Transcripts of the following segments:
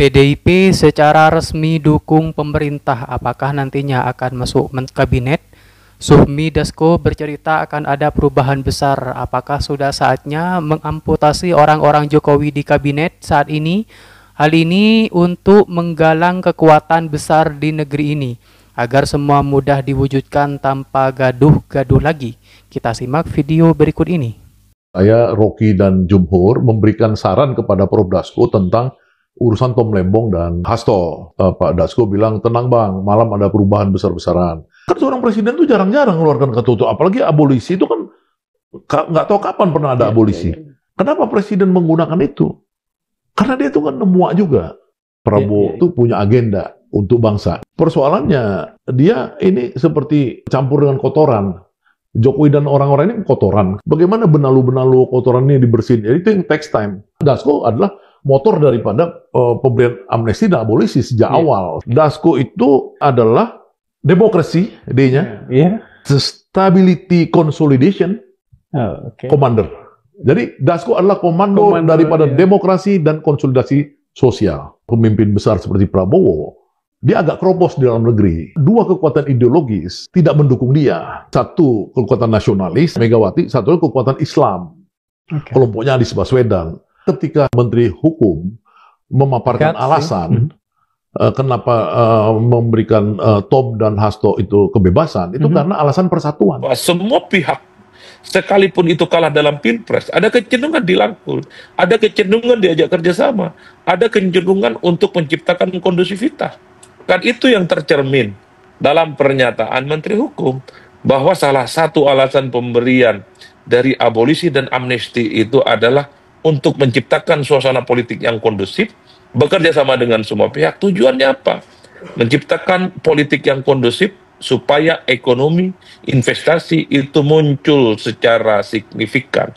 PDIP secara resmi dukung pemerintah. Apakah nantinya akan masuk kabinet? Suhmi Dasko bercerita akan ada perubahan besar. Apakah sudah saatnya mengamputasi orang-orang Jokowi di kabinet saat ini? Hal ini untuk menggalang kekuatan besar di negeri ini agar semua mudah diwujudkan tanpa gaduh-gaduh lagi. Kita simak video berikut ini. Saya, Rocky, dan Jumhur memberikan saran kepada Prof. Dasko tentang urusan Tom Lembong dan Hasto. Pak Dasko bilang, tenang bang, malam ada perubahan besar-besaran. Kan seorang presiden tuh jarang-jarang mengeluarkan kata itu, apalagi abolisi itu kan nggak tahu kapan pernah ada abolisi. Kenapa presiden menggunakan itu? Karena dia itu kan muak juga. Prabowo itu punya agenda untuk bangsa. Persoalannya, dia ini seperti campur dengan kotoran. Jokowi dan orang-orang ini kotoran. Bagaimana benalu-benalu kotoran ini dibersihin? Jadi itu yang takes time. Dasko adalah motor daripada pemberian amnesti dan abolisi sejak awal. Dasko itu adalah demokrasi, D-nya, stability consolidation, commander. Jadi Dasko adalah komando daripada demokrasi dan konsolidasi sosial. Pemimpin besar seperti Prabowo, dia agak keropos di dalam negeri. Dua kekuatan ideologis tidak mendukung dia. Satu kekuatan nasionalis, Megawati, satu kekuatan Islam. Kelompoknya Anies Baswedan. Ketika Menteri Hukum memaparkan alasan kenapa memberikan Tom dan Hasto itu kebebasan, itu karena alasan persatuan. Semua pihak, sekalipun itu kalah dalam pilpres, ada kecenderungan dirangkul, ada kecenderungan diajak kerjasama, ada kecenderungan untuk menciptakan kondusivitas. Kan itu yang tercermin dalam pernyataan Menteri Hukum, bahwa salah satu alasan pemberian dari abolisi dan amnesti itu adalah untuk menciptakan suasana politik yang kondusif, bekerja sama dengan semua pihak. Tujuannya apa? Menciptakan politik yang kondusif supaya ekonomi, investasi itu muncul secara signifikan.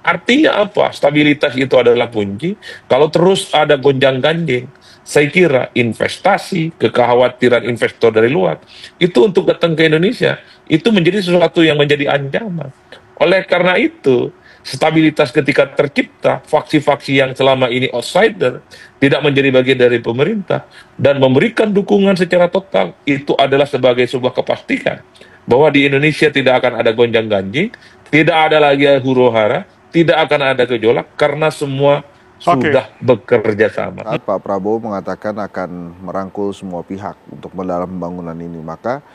Artinya apa? Stabilitas itu adalah kunci. Kalau terus ada gonjang-ganjing, saya kira investasi, kekhawatiran investor dari luar, itu untuk datang ke Indonesia, itu menjadi sesuatu yang menjadi ancaman. Oleh karena itu, stabilitas ketika tercipta, faksi-faksi yang selama ini outsider, tidak menjadi bagian dari pemerintah, dan memberikan dukungan secara total, itu adalah sebagai sebuah kepastian, bahwa di Indonesia tidak akan ada gonjang-ganjing, tidak ada lagi huru-hara, tidak akan ada gejolak, karena semua sudah bekerja sama. Saat Pak Prabowo mengatakan akan merangkul semua pihak untuk dalam pembangunan ini, maka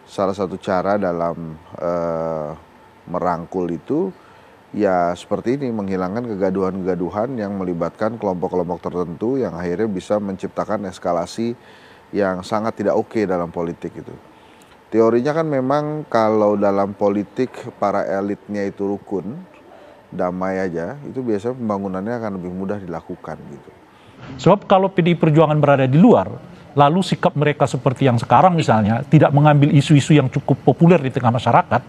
salah satu cara dalam merangkul itu ya seperti ini, menghilangkan kegaduhan-kegaduhan yang melibatkan kelompok-kelompok tertentu yang akhirnya bisa menciptakan eskalasi yang sangat tidak oke dalam politik itu. Teorinya kan memang kalau dalam politik para elitnya itu rukun, damai aja, itu biasanya pembangunannya akan lebih mudah dilakukan gitu. Sebab kalau PDI Perjuangan berada di luar, lalu sikap mereka seperti yang sekarang misalnya, tidak mengambil isu-isu yang cukup populer di tengah masyarakat,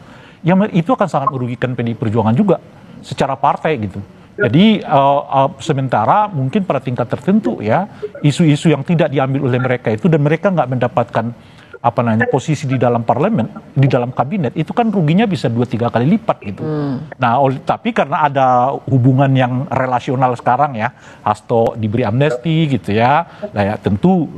ya itu akan sangat merugikan PDI Perjuangan juga secara partai gitu. Jadi sementara mungkin pada tingkat tertentu ya, isu-isu yang tidak diambil oleh mereka itu dan mereka nggak mendapatkan posisi di dalam parlemen, di dalam kabinet, itu kan ruginya bisa 2-3 kali lipat gitu. Nah, tapi karena ada hubungan yang relasional sekarang ya, Hasto diberi amnesti gitu ya, nah ya tentu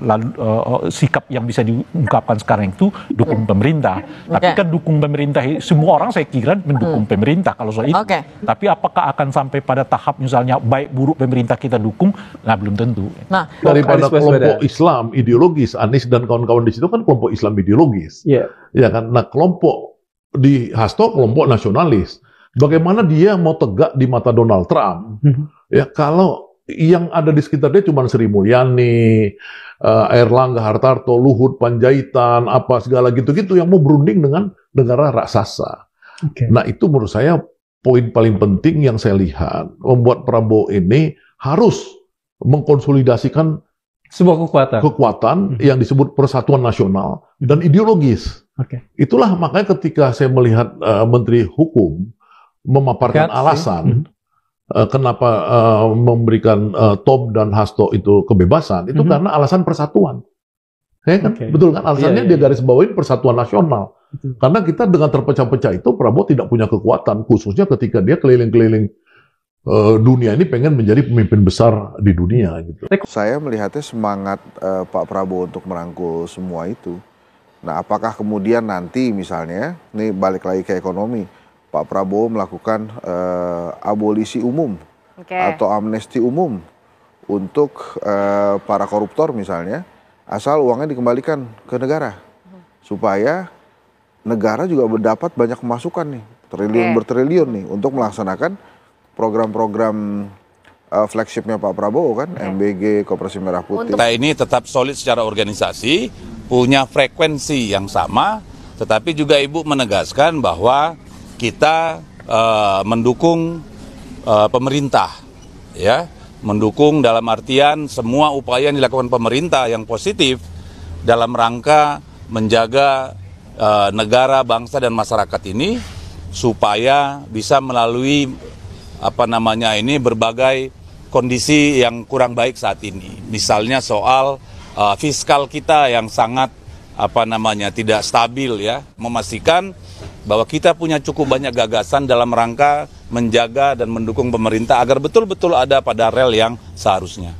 sikap yang bisa diungkapkan sekarang itu dukung pemerintah. Tapi kan dukung pemerintah, semua orang saya kira mendukung pemerintah kalau soal itu. Tapi apakah akan sampai pada tahap misalnya baik buruk pemerintah kita dukung? Nah, belum tentu. Nah, daripada kelompok Islam ideologis, Anies dan kawan-kawan di situ kan kelompok Islam ideologis, ya kan. Nah, kelompok di Hasto kelompok nasionalis. Bagaimana dia mau tegak di mata Donald Trump? Ya, kalau yang ada di sekitar dia cuma Sri Mulyani, Airlangga Hartarto, Luhut Panjaitan, apa segala gitu-gitu yang mau berunding dengan negara raksasa. Nah, itu menurut saya poin paling penting yang saya lihat, membuat Prabowo ini harus mengkonsolidasikan sebuah kekuatan yang disebut persatuan nasional dan ideologis. Itulah makanya ketika saya melihat Menteri Hukum memaparkan alasan kenapa memberikan Tom dan Hasto itu kebebasan, itu karena alasan persatuan. Ya kan? Betul kan? Alasannya dia garis bawain persatuan nasional. Karena kita dengan terpecah-pecah itu, Prabowo tidak punya kekuatan, khususnya ketika dia keliling-keliling dunia ini pengen menjadi pemimpin besar di dunia gitu. Saya melihatnya semangat Pak Prabowo untuk merangkul semua itu. Nah, apakah kemudian nanti misalnya, ini balik lagi ke ekonomi, Pak Prabowo melakukan abolisi umum atau amnesti umum untuk para koruptor misalnya, asal uangnya dikembalikan ke negara, supaya negara juga mendapat banyak masukan nih, triliun bertriliun nih, untuk melaksanakan program-program flagshipnya Pak Prabowo kan, MBG, Koperasi Merah Putih. Kita ini tetap solid secara organisasi, punya frekuensi yang sama, tetapi juga Ibu menegaskan bahwa kita mendukung pemerintah, ya, mendukung dalam artian semua upaya yang dilakukan pemerintah yang positif dalam rangka menjaga negara, bangsa dan masyarakat ini supaya bisa melalui berbagai kondisi yang kurang baik saat ini. Misalnya soal fiskal kita yang sangat tidak stabil, ya, memastikan bahwa kita punya cukup banyak gagasan dalam rangka menjaga dan mendukung pemerintah agar betul-betul ada pada rel yang seharusnya.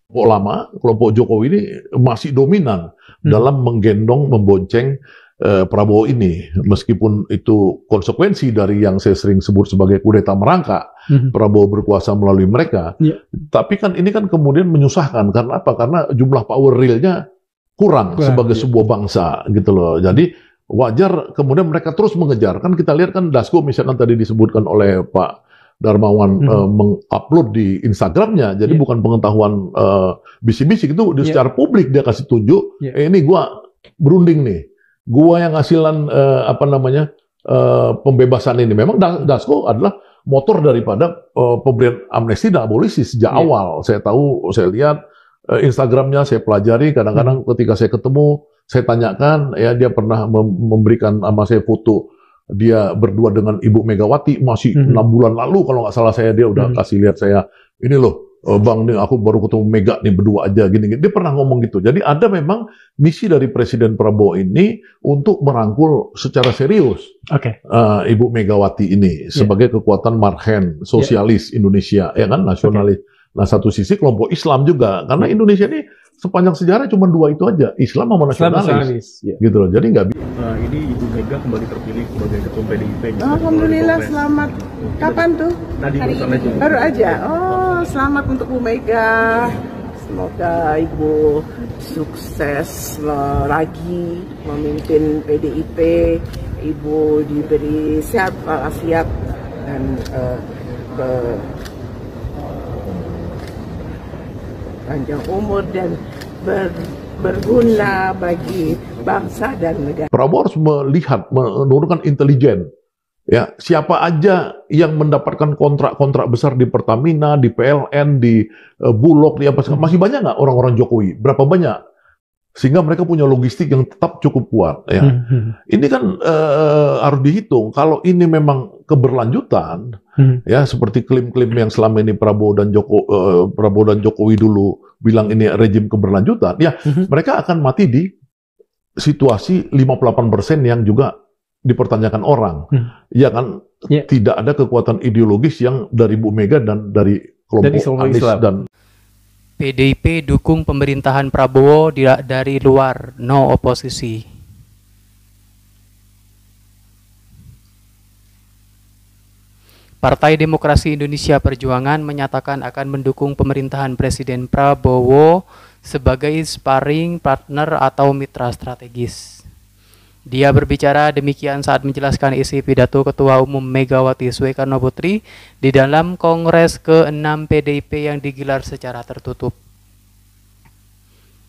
Kelompok lama, kelompok Jokowi ini masih dominan dalam menggendong, membonceng Prabowo ini, meskipun itu konsekuensi dari yang saya sering sebut sebagai kudeta merangkak, Prabowo berkuasa melalui mereka. Tapi kan ini kan kemudian menyusahkan, karena apa? Karena jumlah power realnya kurang sebagai sebuah bangsa, gitu loh. Jadi wajar kemudian mereka terus mengejar. Kan kita lihat kan Dasko misalkan tadi disebutkan oleh Pak Darmawan mengupload di Instagramnya, jadi bukan pengetahuan bisik-bisik, itu secara publik dia kasih tunjuk, ini gua berunding nih. Gua yang hasilan pembebasan ini. Memang Dasko adalah motor daripada pemberian amnesti dan abolisi sejak awal. Saya tahu, saya lihat Instagramnya, saya pelajari. Kadang-kadang ketika saya ketemu, saya tanyakan, ya, dia pernah memberikan sama saya foto dia berdua dengan Ibu Megawati masih 6 bulan lalu kalau nggak salah, dia udah kasih lihat saya, ini loh Bang, nih aku baru ketemu Mega nih berdua aja gini-gini. Dia pernah ngomong gitu. Jadi ada memang misi dari Presiden Prabowo ini untuk merangkul secara serius Ibu Megawati ini sebagai kekuatan marhen sosialis Indonesia, ya kan, nasionalis. Nah, satu sisi kelompok Islam juga, karena Indonesia ini sepanjang sejarah cuma 2 itu aja, Islam sama nasionalis, gitu loh. Jadi nggak bisa. Ini Ibu Mega kembali terpilih sebagai ketua PDIP. Alhamdulillah, selamat. Kapan tuh? Tadi baru aja. Oh, selamat untuk Bu Mega. Semoga Ibu sukses lagi memimpin PDIP. Ibu diberi sehat walafiat dan panjang umur dan berguna bagi bangsa dan negara. Prabowo harus melihat, menurunkan intelijen. Ya, siapa aja yang mendapatkan kontrak-kontrak besar di Pertamina, di PLN, di Bulog, di apa, masih banyak nggak orang-orang Jokowi? Berapa banyak? Sehingga mereka punya logistik yang tetap cukup kuat. Ya. Ini kan harus dihitung. Kalau ini memang keberlanjutan, ya, seperti klaim-klaim yang selama ini Prabowo dan Jokowi dulu bilang ini rejim keberlanjutan, ya, mereka akan mati di situasi 58% yang juga dipertanyakan orang. Ya kan, tidak ada kekuatan ideologis yang dari Bu Mega dan dari kelompok Anies dan PDIP dukung pemerintahan Prabowo dari luar, no oposisi. Partai Demokrasi Indonesia Perjuangan menyatakan akan mendukung pemerintahan Presiden Prabowo sebagai sparring partner atau mitra strategis. Dia berbicara demikian saat menjelaskan isi pidato Ketua Umum Megawati Soekarno Putri di dalam Kongres ke-6 PDIP yang digelar secara tertutup.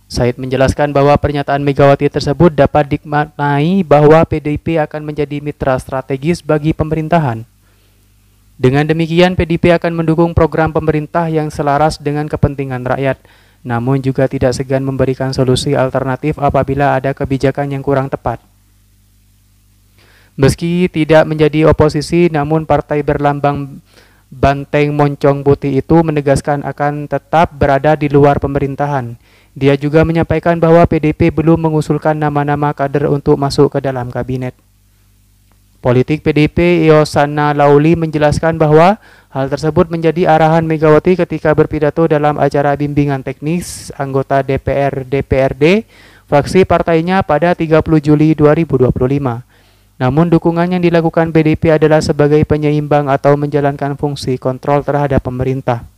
Said menjelaskan bahwa pernyataan Megawati tersebut dapat dimaknai bahwa PDIP akan menjadi mitra strategis bagi pemerintahan. Dengan demikian, PDIP akan mendukung program pemerintah yang selaras dengan kepentingan rakyat, namun juga tidak segan memberikan solusi alternatif apabila ada kebijakan yang kurang tepat. Meski tidak menjadi oposisi, namun partai berlambang banteng moncong putih itu menegaskan akan tetap berada di luar pemerintahan. Dia juga menyampaikan bahwa PDIP belum mengusulkan nama-nama kader untuk masuk ke dalam kabinet. Politik PDIP Yosana Lauli menjelaskan bahwa hal tersebut menjadi arahan Megawati ketika berpidato dalam acara bimbingan teknis anggota DPRD fraksi partainya pada 30 Juli 2025. Namun dukungan yang dilakukan PDIP adalah sebagai penyeimbang atau menjalankan fungsi kontrol terhadap pemerintah.